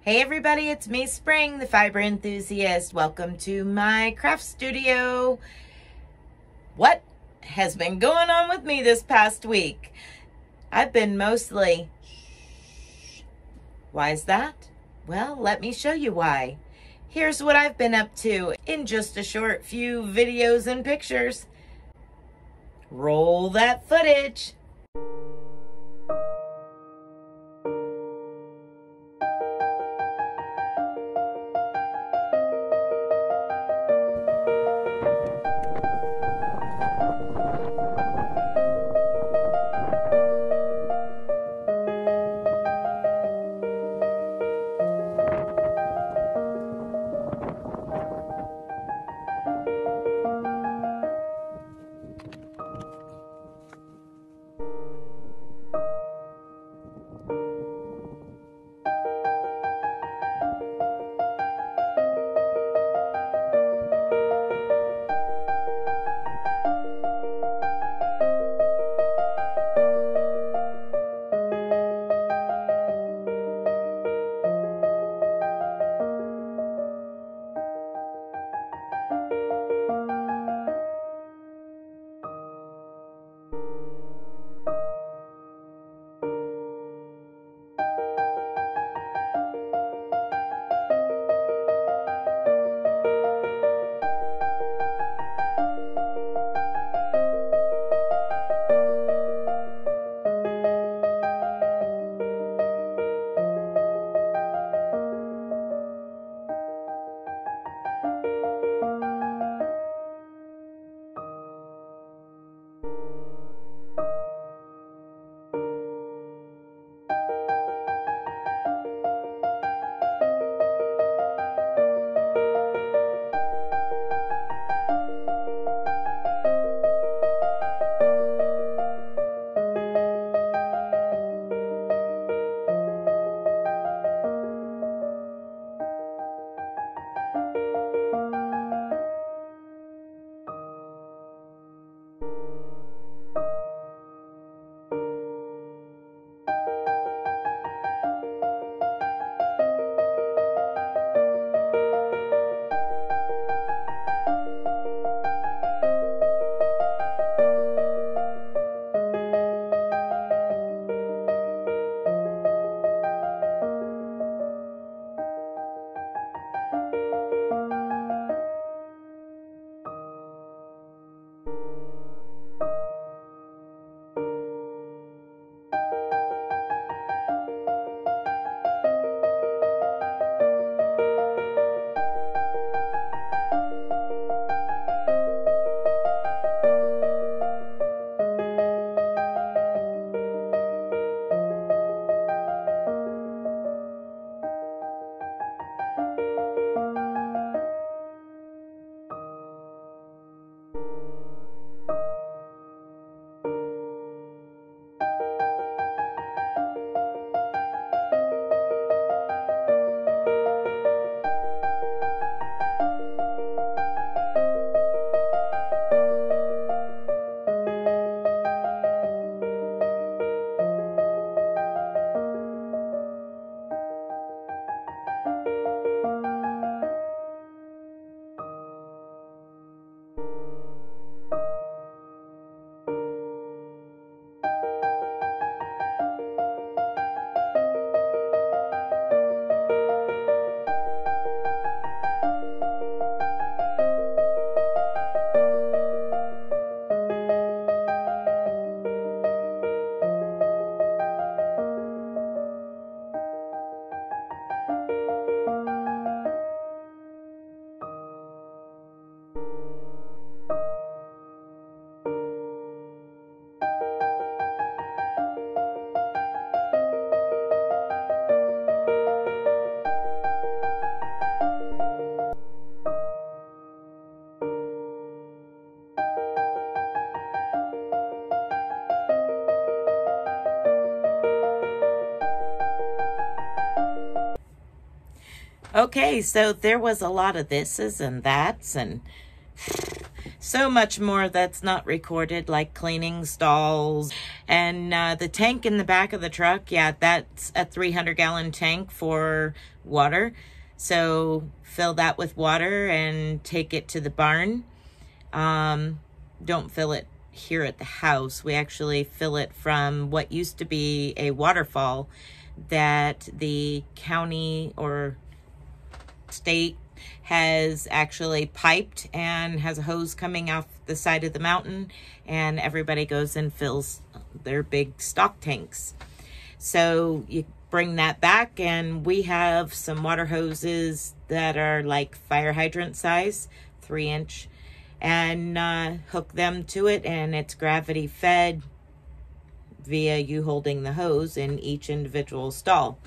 Hey everybody, it's me, Spring, the fiber enthusiast. Welcome to my craft studio. What has been going on with me this past week? I've been mostly... Why is that? Well, let me show you why. Here's what I've been up to in just a short few videos and pictures. Roll that footage. Okay, so there was a lot of thises and that's and so much more that's not recorded, like cleaning stalls And the tank in the back of the truck, yeah, that's a 300-gallon tank for water. So fill that with water and take it to the barn. Don't fill it here at the house. We actually fill it from what used to be a waterfall that the county or state has actually piped and has a hose coming off the side of the mountain, and everybody goes and fills their big stock tanks. So you bring that back, and we have some water hoses that are like fire hydrant size, 3-inch, and hook them to it, and it's gravity fed via you holding the hose in each individual stall.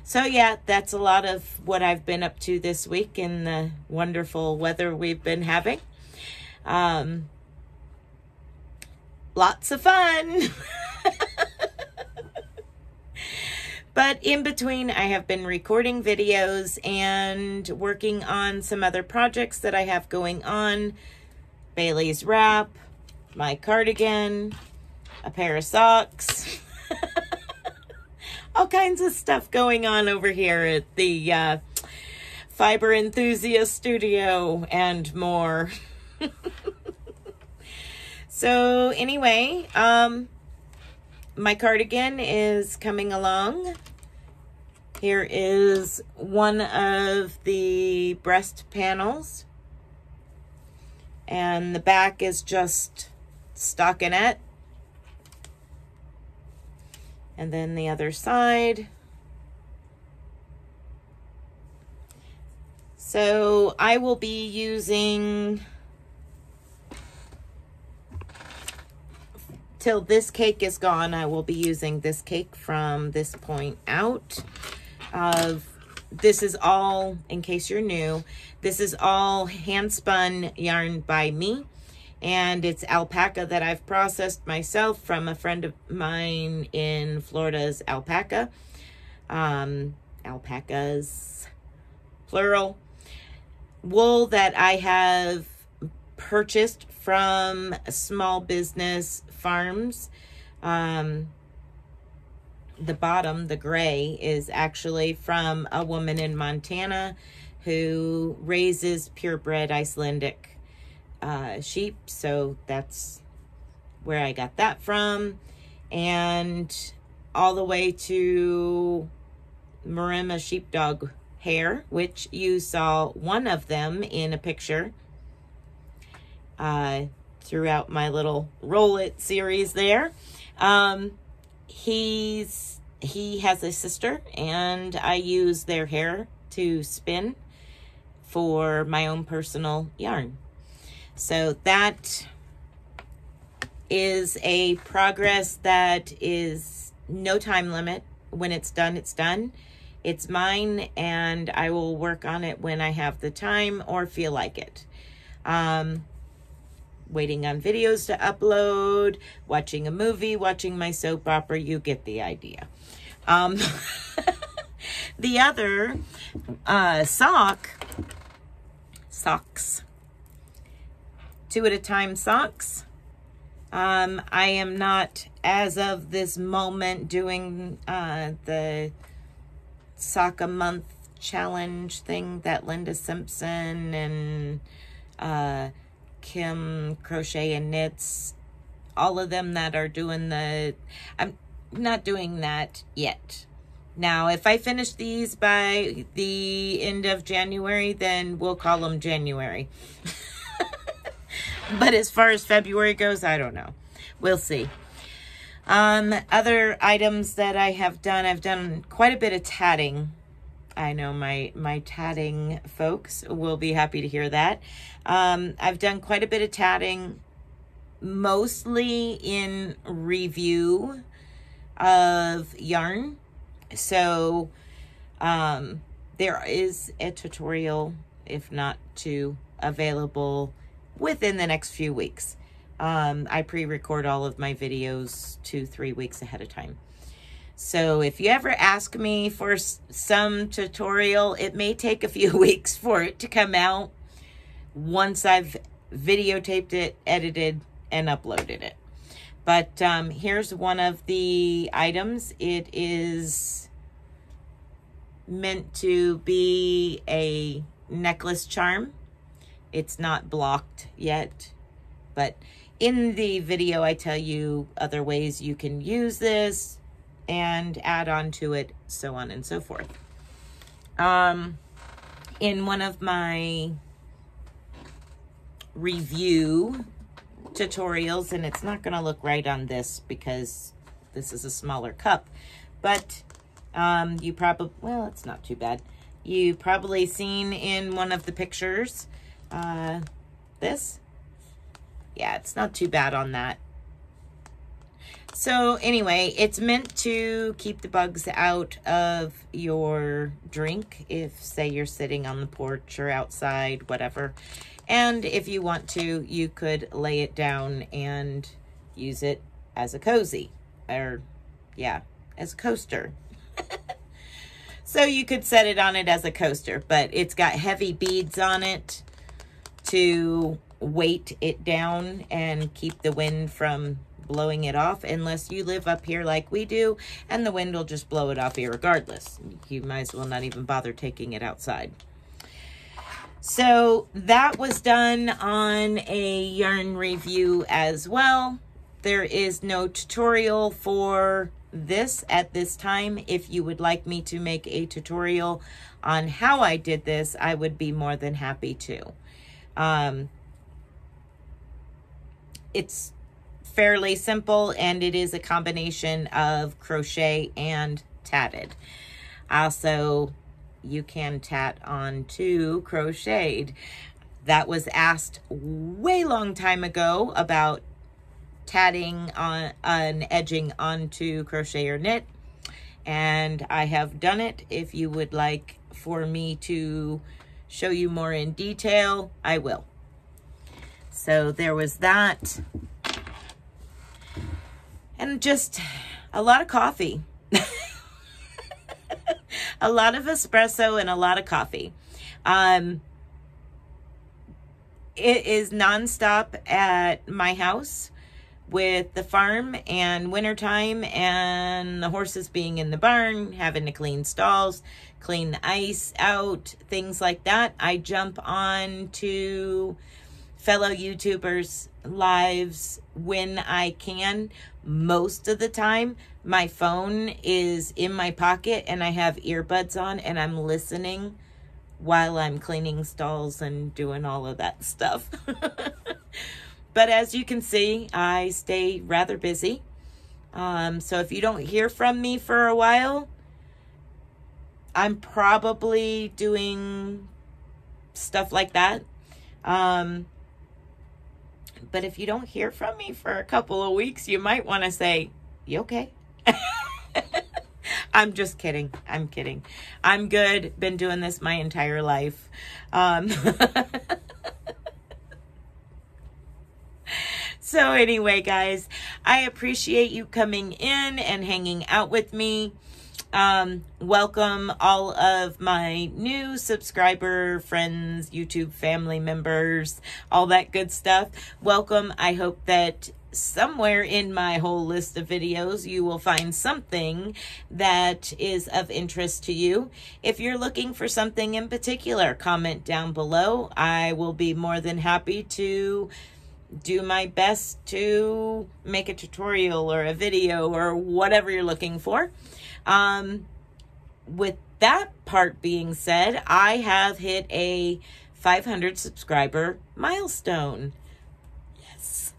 So yeah, that's a lot of what I've been up to this week in the wonderful weather we've been having. Lots of fun. But in between, I have been recording videos and working on some other projects that I have going on. Bailey's wrap, my cardigan, a pair of socks. All kinds of stuff going on over here at the Fiber Enthusiast Studio and more. So anyway, my cardigan is coming along. Here is one of the breast panels. And the back is just stockinette. And then the other side. So I will be using, till this cake is gone, I will be using this cake from this point out. This is all, in case you're new, this is all hand spun yarn by me. And it's alpaca that I've processed myself from a friend of mine in Florida's alpaca. Alpacas, plural. Wool that I have purchased from small business farms. The bottom, the gray, is actually from a woman in Montana who raises purebred Icelandic sheep. So that's where I got that from. And all the way to Maremma sheepdog hair, which you saw one of them in a picture throughout my little Roll It series there. He has a sister, and I use their hair to spin for my own personal yarn. So that is a progress that is no time limit. When it's done, it's done. It's mine, and I will work on it when I have the time or feel like it. Waiting on videos to upload, watching a movie, watching my soap opera, you get the idea. The other socks, 2 at a time socks. I am not, as of this moment, doing the sock a month challenge thing that Linda Simpson and Kim Crochet and Knits, all of them that are doing the, I'm not doing that yet. Now, if I finish these by the end of January, then we'll call them January. But as far as February goes, I don't know. We'll see. Other items that I have done, I've done quite a bit of tatting. I know my tatting folks will be happy to hear that. I've done quite a bit of tatting, mostly in review of yarn. So there is a tutorial, if not two, available within the next few weeks. I pre-record all of my videos 2-3 weeks ahead of time. So if you ever ask me for some tutorial, it may take a few weeks for it to come out once I've videotaped it, edited, and uploaded it. But here's one of the items. It is meant to be a necklace charm. It's not blocked yet, but in the video I tell you other ways you can use this and add on to it, so on and so forth. In one of my review tutorials, and it's not going to look right on this because this is a smaller cup, but you probably, well, it's not too bad. You probably seen in one of the pictures this. Yeah, it's not too bad on that. So anyway, it's meant to keep the bugs out of your drink if, say, you're sitting on the porch or outside, whatever. And if you want to, you could lay it down and use it as a cozy, or yeah, as a coaster. So you could set it on it as a coaster, but it's got heavy beads on it to weight it down and keep the wind from blowing it off, unless you live up here like we do, and the wind will just blow it off irregardless. You might as well not even bother taking it outside. So that was done on a yarn review as well. There is no tutorial for this at this time. If you would like me to make a tutorial on how I did this, I would be more than happy to. It's fairly simple, and it is a combination of crochet and tatted. Also, you can tat onto crocheted. That was asked way long time ago about tatting on edging onto crochet or knit, and I have done it. If you would like for me to show you more in detail, I will. So there was that. And just a lot of coffee. A lot of espresso and a lot of coffee. It is nonstop at my house with the farm and wintertime and the horses being in the barn, having to clean stalls, clean the ice out, things like that. I jump on to fellow YouTubers' lives when I can. Most of the time, my phone is in my pocket and I have earbuds on and I'm listening while I'm cleaning stalls and doing all of that stuff. But as you can see, I stay rather busy. So if you don't hear from me for a while, I'm probably doing stuff like that. But if you don't hear from me for a couple of weeks, you might want to say, you okay? I'm just kidding. I'm kidding. I'm good. Been doing this my entire life. So anyway, guys, I appreciate you coming in and hanging out with me. Welcome all of my new subscriber friends, YouTube family members, all that good stuff. Welcome. I hope that somewhere in my whole list of videos, you will find something that is of interest to you. If you're looking for something in particular, comment down below. I will be more than happy to do my best to make a tutorial or a video or whatever you're looking for. With that part being said, I have hit a 500 subscriber milestone. Yes,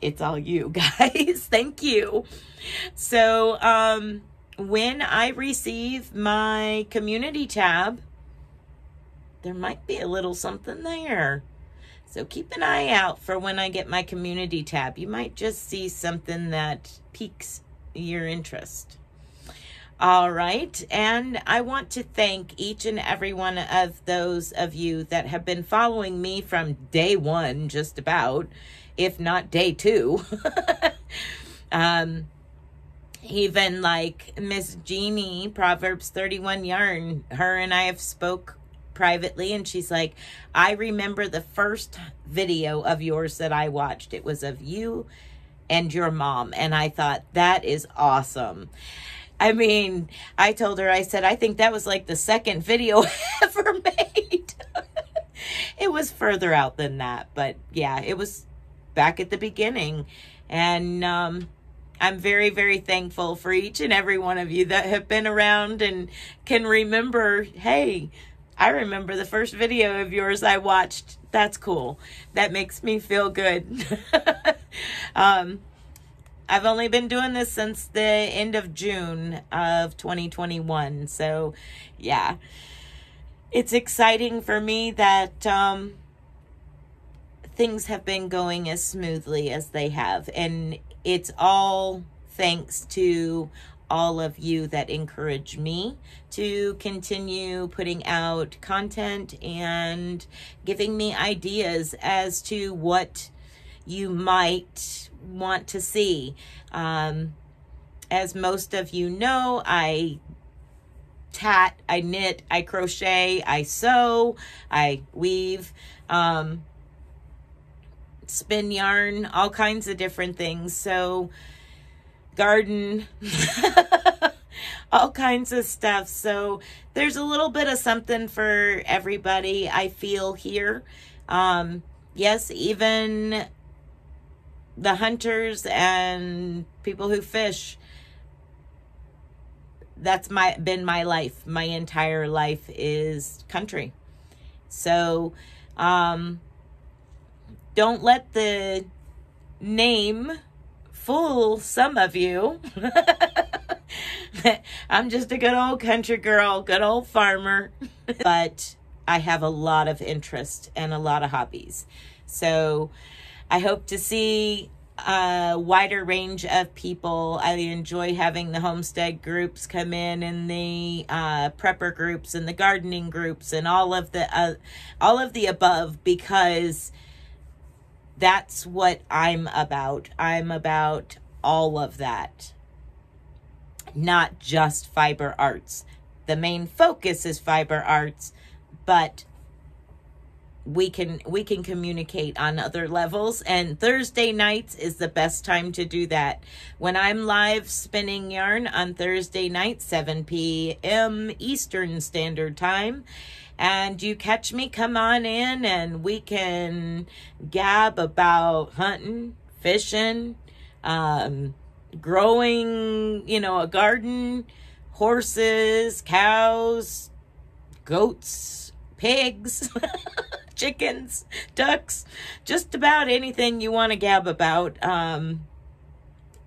it's all you guys. Thank you. So, when I receive my community tab, there might be a little something there. So keep an eye out for when I get my community tab. You might just see something that piques your interest. All right, and I want to thank each and every one of those of you that have been following me from day one, just about, if not day two. Even like Miss Jeannie, Proverbs 31 Yarn, her and I have spoke privately, and she's like, I remember the first video of yours that I watched. It was of you and your mom. And I thought, that is awesome. I mean, I told her, I said, I think that was like the second video ever made. It was further out than that, but yeah, it was back at the beginning. And I'm very, very thankful for each and every one of you that have been around and can remember, hey, I remember the first video of yours I watched. That's cool. That makes me feel good. I've only been doing this since the end of June of 2021. So yeah, it's exciting for me that things have been going as smoothly as they have. And it's all thanks to all of you that encourage me to continue putting out content and giving me ideas as to what you might want to see. As most of you know, I tat, I knit, I crochet, I sew, I weave, spin yarn, all kinds of different things. So garden, all kinds of stuff. So there's a little bit of something for everybody, I feel, here. Yes, even the hunters and people who fish, that's been my life. My entire life is country. So don't let the name fool some of you. I'm just a good old country girl, good old farmer. But I have a lot of interest and a lot of hobbies. So I hope to see a wider range of people. I enjoy having the homestead groups come in, and the prepper groups and the gardening groups and all of the above, because that's what I'm about. I'm about all of that, not just fiber arts. The main focus is fiber arts, but we can communicate on other levels, and Thursday nights is the best time to do that. When I'm live spinning yarn on Thursday night, 7 p.m. Eastern Standard Time, and you catch me, come on in and we can gab about hunting, fishing, growing, a garden, horses, cows, goats, pigs, chickens, ducks, just about anything you want to gab about,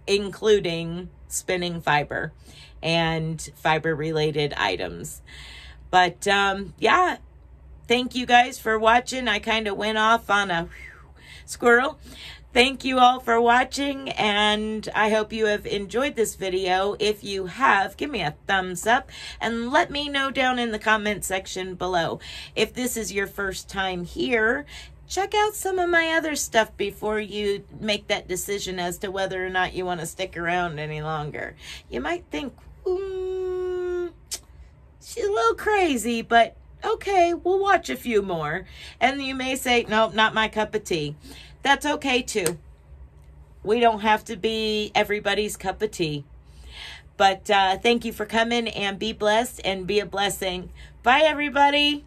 including spinning fiber and fiber related items. But yeah, thank you guys for watching. I kind of went off on a squirrel. Thank you all for watching, and I hope you have enjoyed this video. If you have, give me a thumbs up and let me know down in the comment section below. If this is your first time here, check out some of my other stuff before you make that decision as to whether or not you want to stick around any longer. You might think, she's a little crazy, but okay, we'll watch a few more. And you may say, nope, not my cup of tea. That's okay too. We don't have to be everybody's cup of tea. But thank you for coming, and be blessed and be a blessing. Bye, everybody.